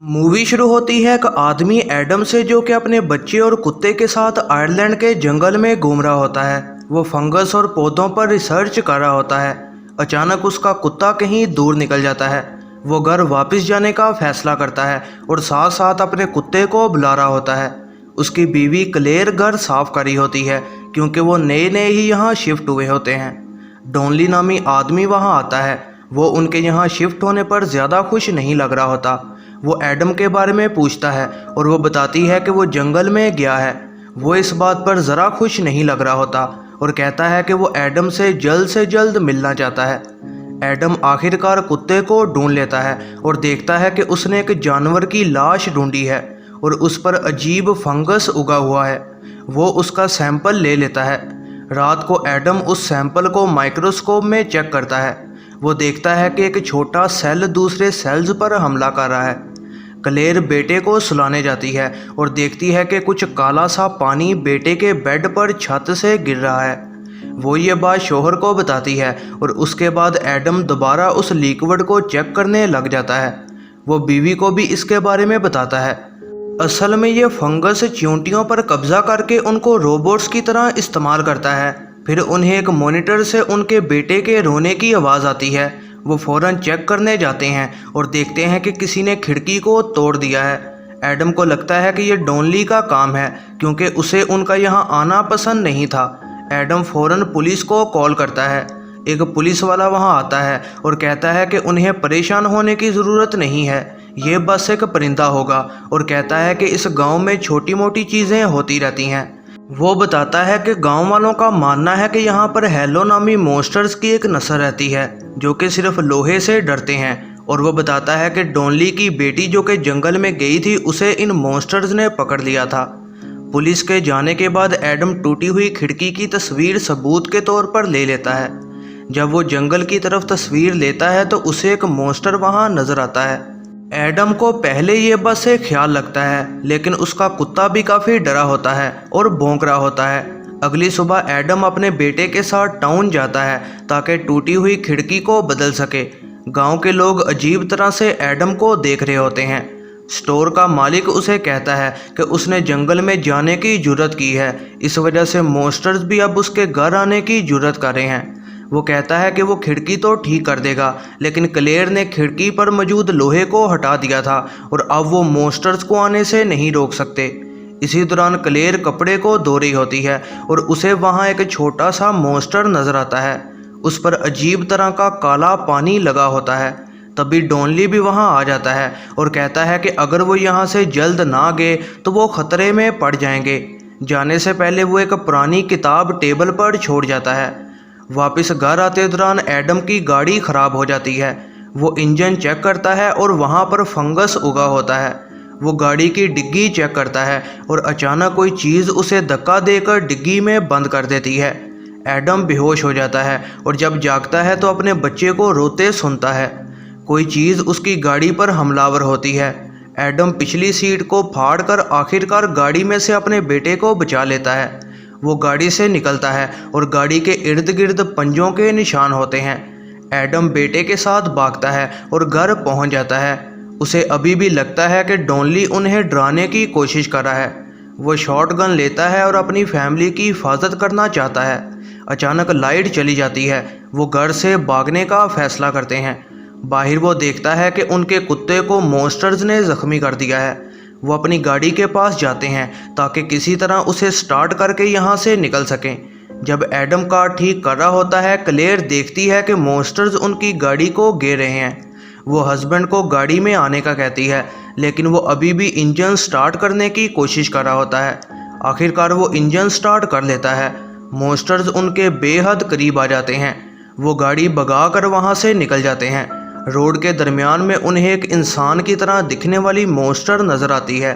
Movie शुरू होती है एक आदमी एडम से जो कि अपने बच्चे और कुत्ते के साथ आयरलैंड के जंगल में घूम रहा होता है। वो फंगस और पौधों पर रिसर्च कर रहा होता है। अचानक उसका कुत्ता कहीं दूर निकल जाता है। वो घर वापस जाने का फैसला करता है और साथ साथ अपने कुत्ते को बुला रहा होता है। उसकी बीवी क्लेयर घर साफ कर रही होती है क्योंकि वो नए नए ही यहाँ शिफ्ट हुए होते हैं। डॉनली नामी आदमी वहाँ आता है। वो उनके यहाँ शिफ्ट होने पर ज़्यादा खुश नहीं लग रहा होता। वो एडम के बारे में पूछता है और वो बताती है कि वो जंगल में गया है। वो इस बात पर ज़रा खुश नहीं लग रहा होता और कहता है कि वो एडम से जल्द मिलना चाहता है। एडम आखिरकार कुत्ते को ढूंढ लेता है और देखता है कि उसने एक जानवर की लाश ढूंढी है और उस पर अजीब फंगस उगा हुआ है। वो उसका सैंपल ले लेता है। रात को एडम उस सैंपल को माइक्रोस्कोप में चेक करता है। वो देखता है कि एक छोटा सेल दूसरे सेल्स पर हमला कर रहा है। क्लेयर बेटे को सुलाने जाती है और देखती है कि कुछ काला सा पानी बेटे के बेड पर छत से गिर रहा है। वो ये बात शोहर को बताती है और उसके बाद एडम दोबारा उस लिक्विड को चेक करने लग जाता है। वो बीवी को भी इसके बारे में बताता है। असल में ये फंगस चींटियों पर कब्जा करके उनको रोबोट्स की तरह इस्तेमाल करता है। फिर उन्हें एक मॉनिटर से उनके बेटे के रोने की आवाज़ आती है। वो फ़ौरन चेक करने जाते हैं और देखते हैं कि किसी ने खिड़की को तोड़ दिया है। एडम को लगता है कि ये डॉनली का काम है क्योंकि उसे उनका यहाँ आना पसंद नहीं था। एडम फ़ौरन पुलिस को कॉल करता है। एक पुलिस वाला वहाँ आता है और कहता है कि उन्हें परेशान होने की ज़रूरत नहीं है, ये बस एक परिंदा होगा, और कहता है कि इस गांव में छोटी मोटी चीज़ें होती रहती हैं। वो बताता है कि गांव वालों का मानना है कि यहाँ पर हेलो नामी मॉन्स्टर्स की एक नस्ल रहती है जो कि सिर्फ लोहे से डरते हैं। और वो बताता है कि डॉनली की बेटी जो कि जंगल में गई थी उसे इन मॉन्स्टर्स ने पकड़ लिया था। पुलिस के जाने के बाद एडम टूटी हुई खिड़की की तस्वीर सबूत के तौर पर ले लेता है। जब वो जंगल की तरफ तस्वीर लेता है तो उसे एक मॉन्स्टर वहाँ नजर आता है। एडम को पहले ये बस एक ख्याल लगता है, लेकिन उसका कुत्ता भी काफ़ी डरा होता है और भौंक रहा होता है। अगली सुबह एडम अपने बेटे के साथ टाउन जाता है ताकि टूटी हुई खिड़की को बदल सके। गांव के लोग अजीब तरह से एडम को देख रहे होते हैं। स्टोर का मालिक उसे कहता है कि उसने जंगल में जाने की जुर्रत की है, इस वजह से मॉन्स्टर्स भी अब उसके घर आने की जुर्रत कर रहे हैं। वो कहता है कि वो खिड़की तो ठीक कर देगा, लेकिन क्लेयर ने खिड़की पर मौजूद लोहे को हटा दिया था और अब वो मॉन्स्टर्स को आने से नहीं रोक सकते। इसी दौरान क्लेयर कपड़े को धो रही होती है और उसे वहाँ एक छोटा सा मॉन्स्टर नजर आता है। उस पर अजीब तरह का काला पानी लगा होता है। तभी डॉनली भी वहाँ आ जाता है और कहता है कि अगर वो यहाँ से जल्द ना गए तो वो खतरे में पड़ जाएंगे। जाने से पहले वो एक पुरानी किताब टेबल पर छोड़ जाता है। वापस घर आते दौरान एडम की गाड़ी ख़राब हो जाती है। वो इंजन चेक करता है और वहाँ पर फंगस उगा होता है। वो गाड़ी की डिग्गी चेक करता है और अचानक कोई चीज़ उसे धक्का देकर डिग्गी में बंद कर देती है। एडम बेहोश हो जाता है और जब जागता है तो अपने बच्चे को रोते सुनता है। कोई चीज़ उसकी गाड़ी पर हमलावर होती है। एडम पिछली सीट को फाड़कर आखिरकार गाड़ी में से अपने बेटे को बचा लेता है। वो गाड़ी से निकलता है और गाड़ी के इर्द गिर्द पंजों के निशान होते हैं। एडम बेटे के साथ भागता है और घर पहुंच जाता है। उसे अभी भी लगता है कि डॉनली उन्हें डराने की कोशिश कर रहा है। वो शॉटगन लेता है और अपनी फैमिली की हिफाजत करना चाहता है। अचानक लाइट चली जाती है। वो घर से भागने का फैसला करते हैं। बाहर वो देखता है कि उनके कुत्ते को मॉन्स्टर्स ने ज़ख्मी कर दिया है। वो अपनी गाड़ी के पास जाते हैं ताकि किसी तरह उसे स्टार्ट करके यहाँ से निकल सकें। जब एडम कार ठीक कर रहा होता है, क्लेयर देखती है कि मॉन्स्टर्स उनकी गाड़ी को घेर रहे हैं। वो हस्बैंड को गाड़ी में आने का कहती है, लेकिन वो अभी भी इंजन स्टार्ट करने की कोशिश कर रहा होता है। आखिरकार वो इंजन स्टार्ट कर लेता है। मॉन्स्टर्स उनके बेहद करीब आ जाते हैं। वो गाड़ी भगा कर वहाँ से निकल जाते हैं। रोड के दरमियान में उन्हें एक इंसान की तरह दिखने वाली मॉन्स्टर नजर आती है।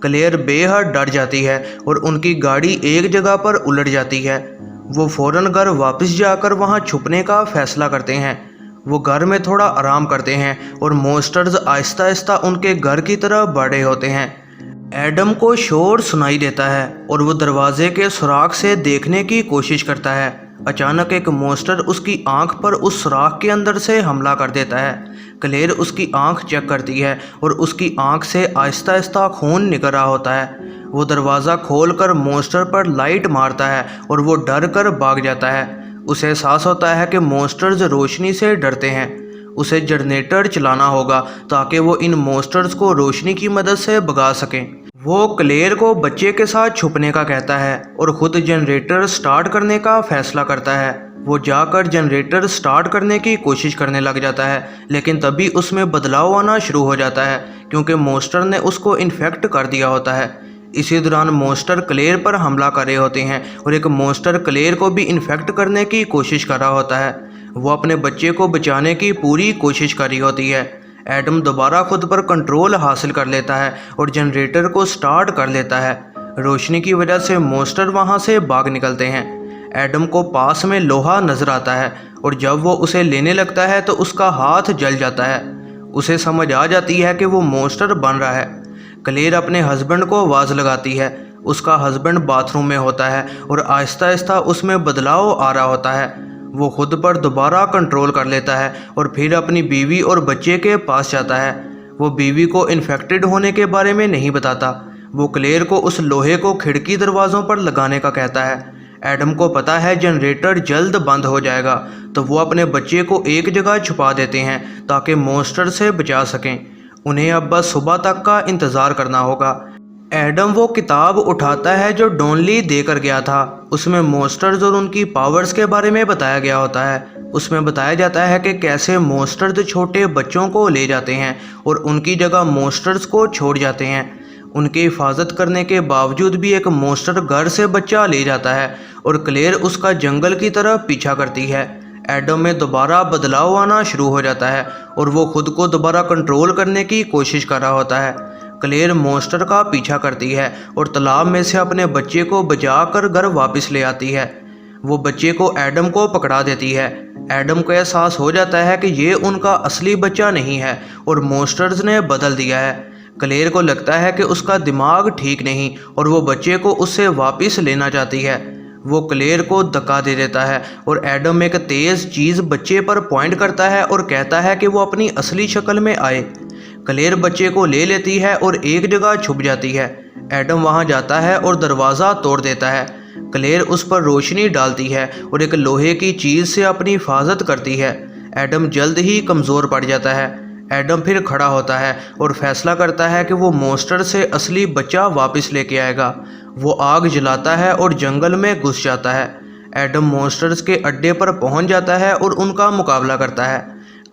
क्लेयर बेहद डर जाती है और उनकी गाड़ी एक जगह पर उलट जाती है। वो फौरन घर वापस जाकर वहां छुपने का फैसला करते हैं। वो घर में थोड़ा आराम करते हैं और मॉन्स्टर्स आहिस्ता आहिस्ता उनके घर की तरफ बढ़ रहे होते हैं। एडम को शोर सुनाई देता है और वो दरवाजे के सुराख से देखने की कोशिश करता है। अचानक एक मॉन्स्टर उसकी आंख पर उस सुराख के अंदर से हमला कर देता है। क्लेयर उसकी आंख चेक करती है और उसकी आंख से आहिस्ता आहिस्ता खून निकल रहा होता है। वो दरवाज़ा खोलकर मॉन्स्टर पर लाइट मारता है और वो डर कर भाग जाता है। उसे एहसास होता है कि मॉन्स्टर्स रोशनी से डरते हैं। उसे जनरेटर चलाना होगा ताकि वो इन मॉन्स्टर्स को रोशनी की मदद से भगा सकें। वो क्लेयर को बच्चे के साथ छुपने का कहता है और ख़ुद जनरेटर स्टार्ट करने का फैसला करता है। वो जाकर जनरेटर स्टार्ट करने की कोशिश करने लग जाता है, लेकिन तभी उसमें बदलाव आना शुरू हो जाता है क्योंकि मॉन्स्टर ने उसको इन्फेक्ट कर दिया होता है। इसी दौरान मॉन्स्टर क्लेयर पर हमला कर रहे होते हैं और एक मॉन्स्टर क्लेयर को भी इन्फेक्ट करने की कोशिश कर रहा होता है। वो अपने बच्चे को बचाने की पूरी कोशिश कर रही होती है। एडम दोबारा खुद पर कंट्रोल हासिल कर लेता है और जनरेटर को स्टार्ट कर लेता है। रोशनी की वजह से मॉन्स्टर वहां से भाग निकलते हैं। एडम को पास में लोहा नजर आता है और जब वो उसे लेने लगता है तो उसका हाथ जल जाता है। उसे समझ आ जाती है कि वो मॉन्स्टर बन रहा है। क्लेयर अपने हस्बैंड को आवाज़ लगाती है। उसका हस्बैंड बाथरूम में होता है और आहिस्ता आहिस्ता उसमें बदलाव आ रहा होता है। वो खुद पर दोबारा कंट्रोल कर लेता है और फिर अपनी बीवी और बच्चे के पास जाता है। वो बीवी को इन्फेक्टेड होने के बारे में नहीं बताता। वो क्लेयर को उस लोहे को खिड़की दरवाज़ों पर लगाने का कहता है। एडम को पता है जनरेटर जल्द बंद हो जाएगा, तो वो अपने बच्चे को एक जगह छुपा देते हैं ताकि मॉन्स्टर से बचा सकें। उन्हें अब बस सुबह तक का इंतज़ार करना होगा। एडम वो किताब उठाता है जो डॉनली देकर गया था। उसमें मॉन्स्टर्स और उनकी पावर्स के बारे में बताया गया होता है। उसमें बताया जाता है कि कैसे मॉन्स्टर्स छोटे बच्चों को ले जाते हैं और उनकी जगह मॉन्स्टर्स को छोड़ जाते हैं। उनकी हिफाजत करने के बावजूद भी एक मॉन्स्टर घर से बच्चा ले जाता है और क्लेयर उसका जंगल की तरफ पीछा करती है। एडम में दोबारा बदलाव आना शुरू हो जाता है और वो खुद को दोबारा कंट्रोल करने की कोशिश कर रहा होता है। क्लेयर मॉन्स्टर का पीछा करती है और तालाब में से अपने बच्चे को बचाकर घर वापस ले आती है। वो बच्चे को एडम को पकड़ा देती है। एडम को एहसास हो जाता है कि ये उनका असली बच्चा नहीं है और मॉन्स्टर्स ने बदल दिया है। क्लेयर को लगता है कि उसका दिमाग ठीक नहीं और वो बच्चे को उससे वापस लेना चाहती है। वो क्लेयर को धक्का दे देता है और एडम एक तेज़ चीज़ बच्चे पर पॉइंट करता है और कहता है कि वो अपनी असली शक्ल में आए। क्लेयर बच्चे को ले लेती है और एक जगह छुप जाती है। एडम वहां जाता है और दरवाज़ा तोड़ देता है। क्लेयर उस पर रोशनी डालती है और एक लोहे की चीज़ से अपनी हिफाजत करती है। एडम जल्द ही कमज़ोर पड़ जाता है। एडम फिर खड़ा होता है और फैसला करता है कि वो मॉन्स्टर से असली बच्चा वापस लेके आएगा। वो आग जलाता है और जंगल में घुस जाता है। एडम मॉन्स्टर्स के अड्डे पर पहुंच जाता है और उनका मुकाबला करता है।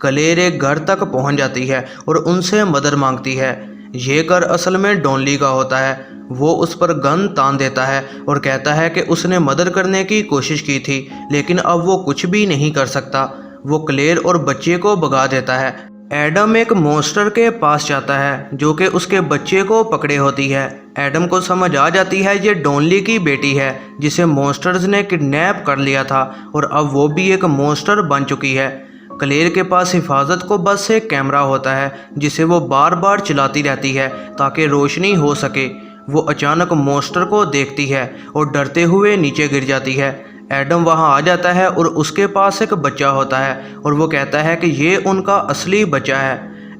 क्लेयर एक घर तक पहुंच जाती है और उनसे मदद मांगती है। ये घर असल में डॉनली का होता है। वो उस पर गन तान देता है और कहता है कि उसने मदद करने की कोशिश की थी, लेकिन अब वो कुछ भी नहीं कर सकता। वो क्लेयर और बच्चे को भगा देता है। एडम एक मॉन्स्टर के पास जाता है जो कि उसके बच्चे को पकड़े होती है। एडम को समझ आ जाती है ये डॉनली की बेटी है जिसे मॉन्स्टर्स ने किडनैप कर लिया था और अब वो भी एक मॉन्स्टर बन चुकी है। क्लेयर के पास हिफाजत को बस एक कैमरा होता है जिसे वो बार बार चलाती रहती है ताकि रोशनी हो सके। वो अचानक मॉन्स्टर को देखती है और डरते हुए नीचे गिर जाती है। एडम वहां आ जाता है और उसके पास एक बच्चा होता है और वो कहता है कि ये उनका असली बच्चा है।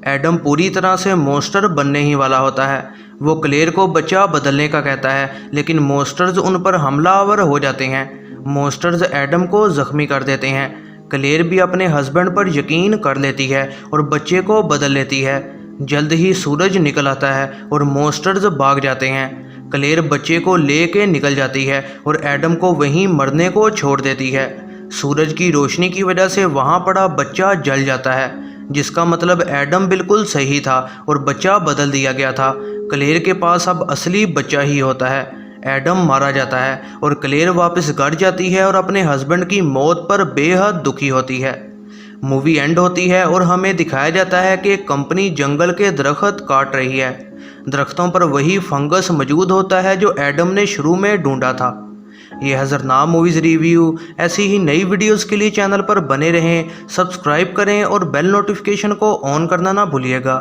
एडम पूरी तरह से मॉन्स्टर बनने ही वाला होता है। वो क्लेयर को बच्चा बदलने का कहता है, लेकिन मॉन्स्टर्स उन पर हमलावर हो जाते हैं। मॉन्स्टर्स एडम को जख्मी कर देते हैं। क्लेयर भी अपने हस्बैंड पर यकीन कर लेती है और बच्चे को बदल लेती है। जल्द ही सूरज निकल आता है और मॉन्स्टर्स भाग जाते हैं। क्लेयर बच्चे को लेके निकल जाती है और एडम को वहीं मरने को छोड़ देती है। सूरज की रोशनी की वजह से वहां पड़ा बच्चा जल जाता है, जिसका मतलब एडम बिल्कुल सही था और बच्चा बदल दिया गया था। क्लेयर के पास अब असली बच्चा ही होता है। एडम मारा जाता है और क्लेयर वापस घर जाती है और अपने हस्बैंड की मौत पर बेहद दुखी होती है। मूवी एंड होती है और हमें दिखाया जाता है कि एक कंपनी जंगल के दरख्त काट रही है। दरख्तों पर वही फंगस मौजूद होता है जो एडम ने शुरू में ढूंढा था। ये हज़रनाम मूवीज़ रिव्यू ऐसी ही नई वीडियोस के लिए चैनल पर बने रहें, सब्सक्राइब करें और बेल नोटिफिकेशन को ऑन करना ना भूलिएगा।